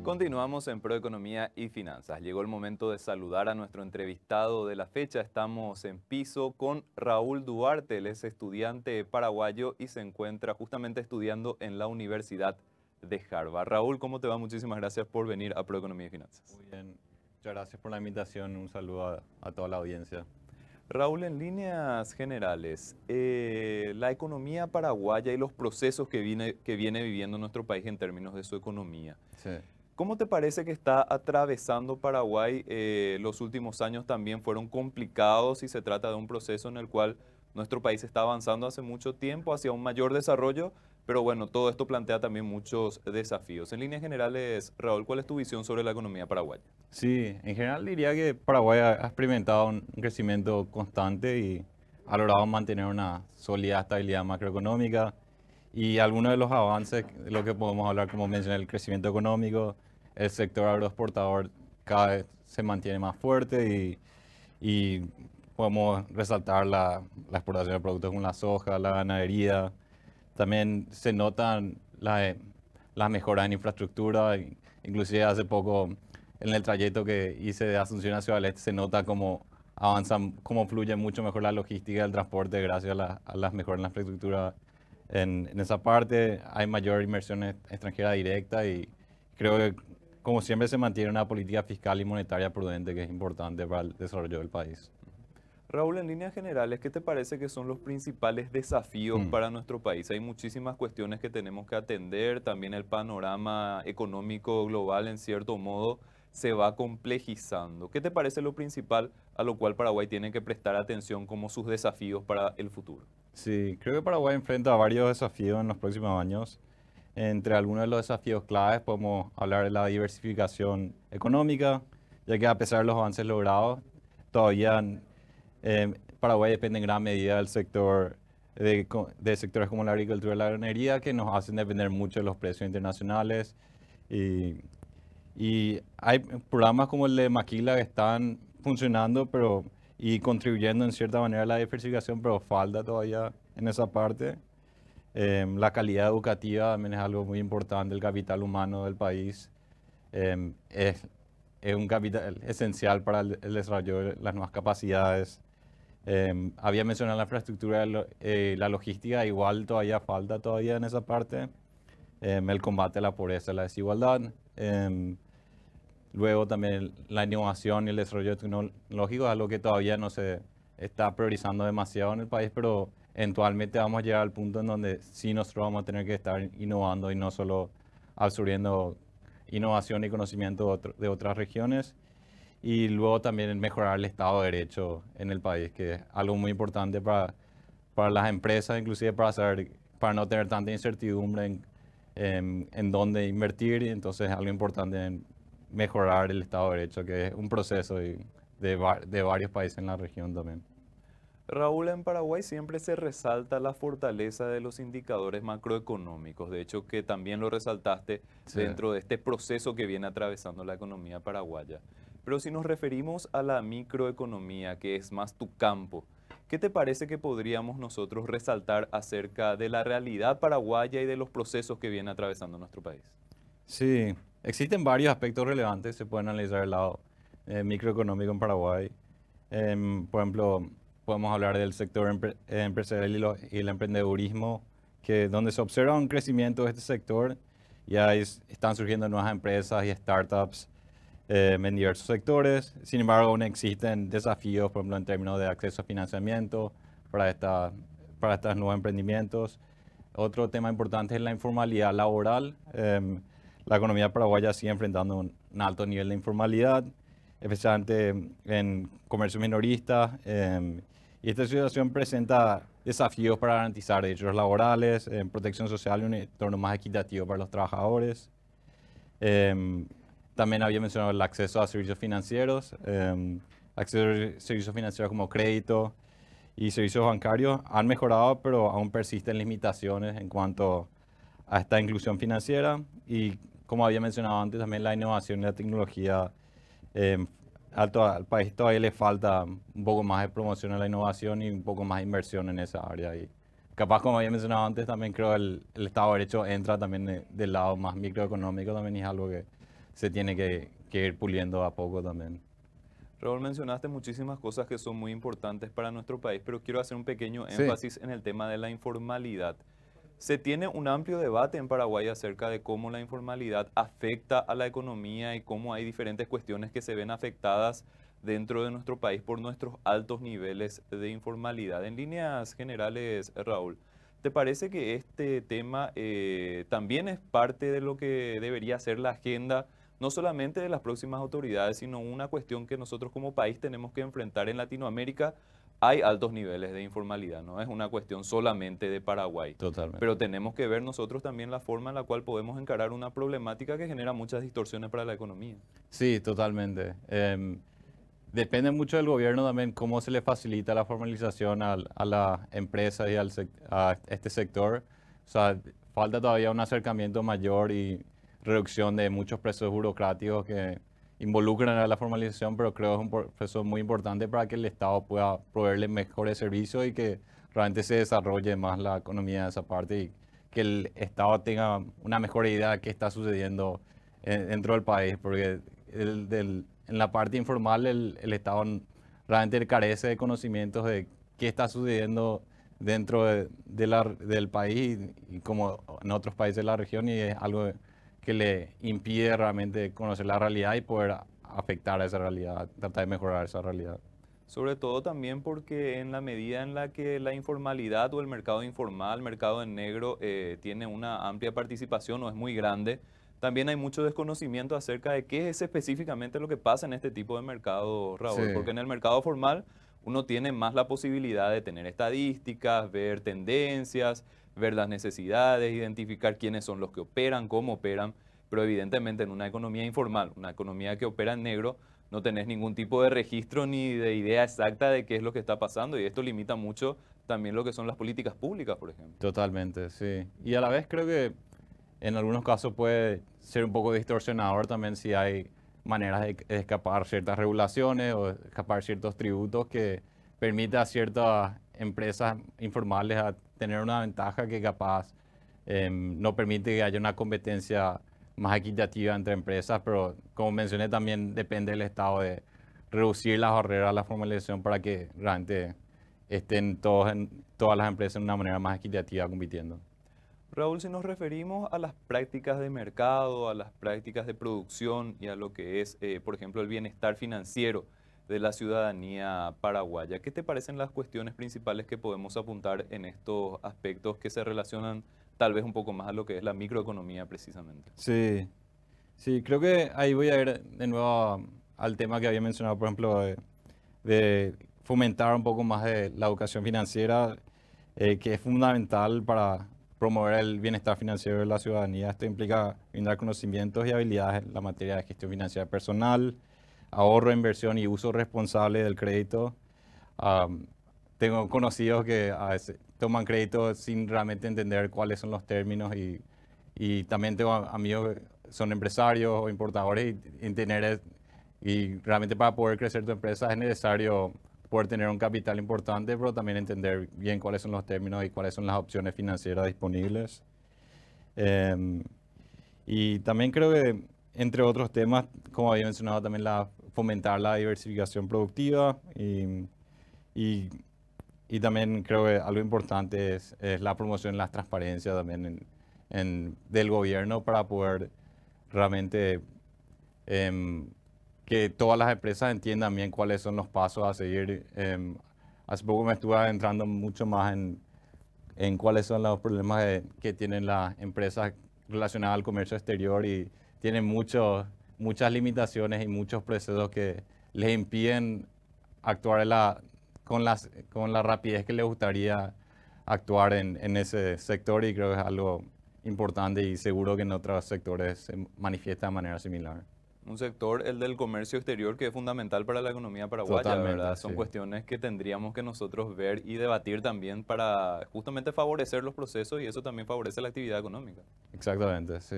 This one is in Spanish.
Continuamos en Proeconomía y Finanzas. Llegó el momento de saludar a nuestro entrevistado de la fecha. Estamos en piso con Raúl Duarte. Él es estudiante paraguayo y se encuentra justamente estudiando en la Universidad de Harvard. Raúl, ¿cómo te va? Muchísimas gracias por venir a Proeconomía y Finanzas. Muy bien, muchas gracias por la invitación. Un saludo a toda la audiencia. Raúl, en líneas generales, la economía paraguaya y los procesos que viene viviendo nuestro país en términos de su economía. Sí. ¿Cómo te parece que está atravesando Paraguay? Los últimos años también fueron complicados y se trata de un proceso en el cual nuestro país está avanzando hace mucho tiempo hacia un mayor desarrollo, pero bueno, todo esto plantea también muchos desafíos. En líneas generales, Raúl, ¿cuál es tu visión sobre la economía paraguaya? Sí, en general diría que Paraguay ha experimentado un crecimiento constante y ha logrado mantener una sólida estabilidad macroeconómica. Y algunos de los avances, de lo que podemos hablar, como mencioné, el crecimiento económico, el sector agroexportador cada vez se mantiene más fuerte y podemos resaltar la exportación de productos como la soja, la ganadería. También se notan las mejoras en infraestructura, inclusive hace poco en el trayecto que hice de Asunción a Ciudad del Este se nota cómo avanzan, cómo fluye mucho mejor la logística del transporte gracias a las mejoras en la infraestructura en esa parte. Hay mayor inversión extranjera directa y creo que como siempre se mantiene una política fiscal y monetaria prudente que es importante para el desarrollo del país. Raúl, en líneas generales, ¿qué te parece que son los principales desafíos Mm. para nuestro país? Hay muchísimas cuestiones que tenemos que atender, también el panorama económico global en cierto modo se va complejizando. ¿Qué te parece lo principal a lo cual Paraguay tiene que prestar atención como sus desafíos para el futuro? Sí, creo que Paraguay enfrenta varios desafíos en los próximos años. Entre algunos de los desafíos claves podemos hablar de la diversificación económica, ya que a pesar de los avances logrados, todavía Paraguay depende en gran medida del sector de sectores como la agricultura y la ganadería, que nos hacen depender mucho de los precios internacionales. Y, y hay programas como el de Maquila que están funcionando y contribuyendo en cierta manera a la diversificación, pero falta todavía en esa parte. La calidad educativa también es algo muy importante, el capital humano del país em, es, es un capital esencial para el desarrollo de las nuevas capacidades. Había mencionado la infraestructura, la logística, igual todavía falta todavía en esa parte. El combate a la pobreza y la desigualdad. Luego también la innovación y el desarrollo tecnológico es algo que todavía no se está priorizando demasiado en el país, pero eventualmente vamos a llegar al punto en donde sí nosotros vamos a tener que estar innovando y no solo absorbiendo innovación y conocimiento de otras regiones. Y luego también mejorar el Estado de Derecho en el país, que es algo muy importante para las empresas, inclusive para no tener tanta incertidumbre en dónde invertir. Y entonces es algo importante en mejorar el Estado de Derecho, que es un proceso de varios países en la región también. Raúl, en Paraguay siempre se resalta la fortaleza de los indicadores macroeconómicos. De hecho, que también lo resaltaste Sí. dentro de este proceso que viene atravesando la economía paraguaya. Pero si nos referimos a la microeconomía, que es más tu campo, ¿qué te parece que podríamos nosotros resaltar acerca de la realidad paraguaya y de los procesos que viene atravesando nuestro país? Sí, existen varios aspectos relevantes, se pueden analizar del lado microeconómico en Paraguay. Por ejemplo, podemos hablar del sector empresarial y el emprendedurismo, donde se observa un crecimiento de este sector y ahí están surgiendo nuevas empresas y startups en diversos sectores. Sin embargo, aún existen desafíos, por ejemplo, en términos de acceso a financiamiento para, para estos nuevos emprendimientos. Otro tema importante es la informalidad laboral. La economía paraguaya sigue enfrentando un alto nivel de informalidad, especialmente en comercio minorista. Y esta situación presenta desafíos para garantizar derechos laborales, protección social y un entorno más equitativo para los trabajadores. También había mencionado el acceso a servicios financieros, acceso a servicios financieros como crédito y servicios bancarios han mejorado, pero aún persisten limitaciones en cuanto a esta inclusión financiera. Y como había mencionado antes, también la innovación y la tecnología, eh, al país todavía le falta un poco más de promoción a la innovación y un poco más de inversión en esa área. Y capaz, como había mencionado antes, también creo el Estado de Derecho entra también del lado más microeconómico, también es algo que se tiene que ir puliendo a poco también. Raúl, mencionaste muchísimas cosas que son muy importantes para nuestro país, pero quiero hacer un pequeño Sí, énfasis en el tema de la informalidad. Se tiene un amplio debate en Paraguay acerca de cómo la informalidad afecta a la economía y cómo hay diferentes cuestiones que se ven afectadas dentro de nuestro país por nuestros altos niveles de informalidad. En líneas generales, Raúl, ¿te parece que este tema también es parte de lo que debería ser la agenda, no solamente de las próximas autoridades, sino una cuestión que nosotros como país tenemos que enfrentar en Latinoamérica? Hay altos niveles de informalidad, no es una cuestión solamente de Paraguay, totalmente. pero tenemos que ver nosotros también la forma en la cual podemos encarar una problemática que genera muchas distorsiones para la economía. Sí, totalmente. Depende mucho del gobierno también cómo se le facilita la formalización a la empresa y a este sector. O sea, falta todavía un acercamiento mayor y reducción de muchos procesos burocráticos que involucran a la formalización, pero creo que es un proceso muy importante para que el Estado pueda proveerle mejores servicios y que realmente se desarrolle más la economía de esa parte y que el Estado tenga una mejor idea de qué está sucediendo dentro del país, porque en la parte informal el Estado realmente carece de conocimientos de qué está sucediendo dentro del país y como en otros países de la región y es algo que le impide realmente conocer la realidad y poder afectar a esa realidad, tratar de mejorar esa realidad. Sobre todo también porque en la medida en la que la informalidad o el mercado informal, mercado en negro, tiene una amplia participación o es muy grande, también hay mucho desconocimiento acerca de qué es específicamente lo que pasa en este tipo de mercado, Sí, Raúl. Porque en el mercado formal uno tiene más la posibilidad de tener estadísticas, ver tendencias, ver las necesidades, identificar quiénes son los que operan, cómo operan, pero evidentemente en una economía informal, una economía que opera en negro, no tenés ningún tipo de registro ni de idea exacta de qué es lo que está pasando y esto limita mucho también lo que son las políticas públicas, por ejemplo. totalmente, sí. Y a la vez creo que en algunos casos puede ser un poco distorsionador también si hay maneras de escapar ciertas regulaciones o escapar ciertos tributos que permita a ciertas empresas informales a tener una ventaja que capaz no permite que haya una competencia más equitativa entre empresas, pero como mencioné también depende del Estado de reducir las barreras a la formalización para que realmente estén todas las empresas de una manera más equitativa compitiendo. Raúl, si nos referimos a las prácticas de mercado, a las prácticas de producción y a lo que es, por ejemplo, el bienestar financiero de la ciudadanía paraguaya, ¿qué te parecen las cuestiones principales que podemos apuntar en estos aspectos que se relacionan tal vez un poco más a lo que es la microeconomía precisamente? Sí, sí, creo que ahí voy a ir de nuevo al tema que había mencionado, por ejemplo, de fomentar un poco más de la educación financiera, que es fundamental para promover el bienestar financiero de la ciudadanía. Esto implica brindar conocimientos y habilidades en la materia de gestión financiera personal, ahorro, inversión y uso responsable del crédito. Am, Tengo conocidos que a veces toman crédito sin realmente entender cuáles son los términos y también tengo amigos que son empresarios o importadores y realmente para poder crecer tu empresa es necesario poder tener un capital importante, pero también entender bien cuáles son los términos y cuáles son las opciones financieras disponibles. Em, y también creo que, entre otros temas, como había mencionado, también fomentar la diversificación productiva y, y también creo que algo importante es la promoción de la transparencia también del gobierno para poder realmente em, que todas las empresas entiendan bien cuáles son los pasos a seguir. Hace poco me estuve adentrando mucho más en cuáles son los problemas que tienen las empresas relacionadas al comercio exterior y tienen muchas limitaciones y muchos procesos que les impiden actuar con la rapidez que les gustaría actuar en ese sector y creo que es algo importante y seguro que en otros sectores se manifiesta de manera similar. Un sector, el del comercio exterior, que es fundamental para la economía paraguaya, Totalmente, ¿verdad? sí. Son cuestiones que tendríamos que nosotros ver y debatir también para justamente favorecer los procesos y eso también favorece la actividad económica. Exactamente, sí.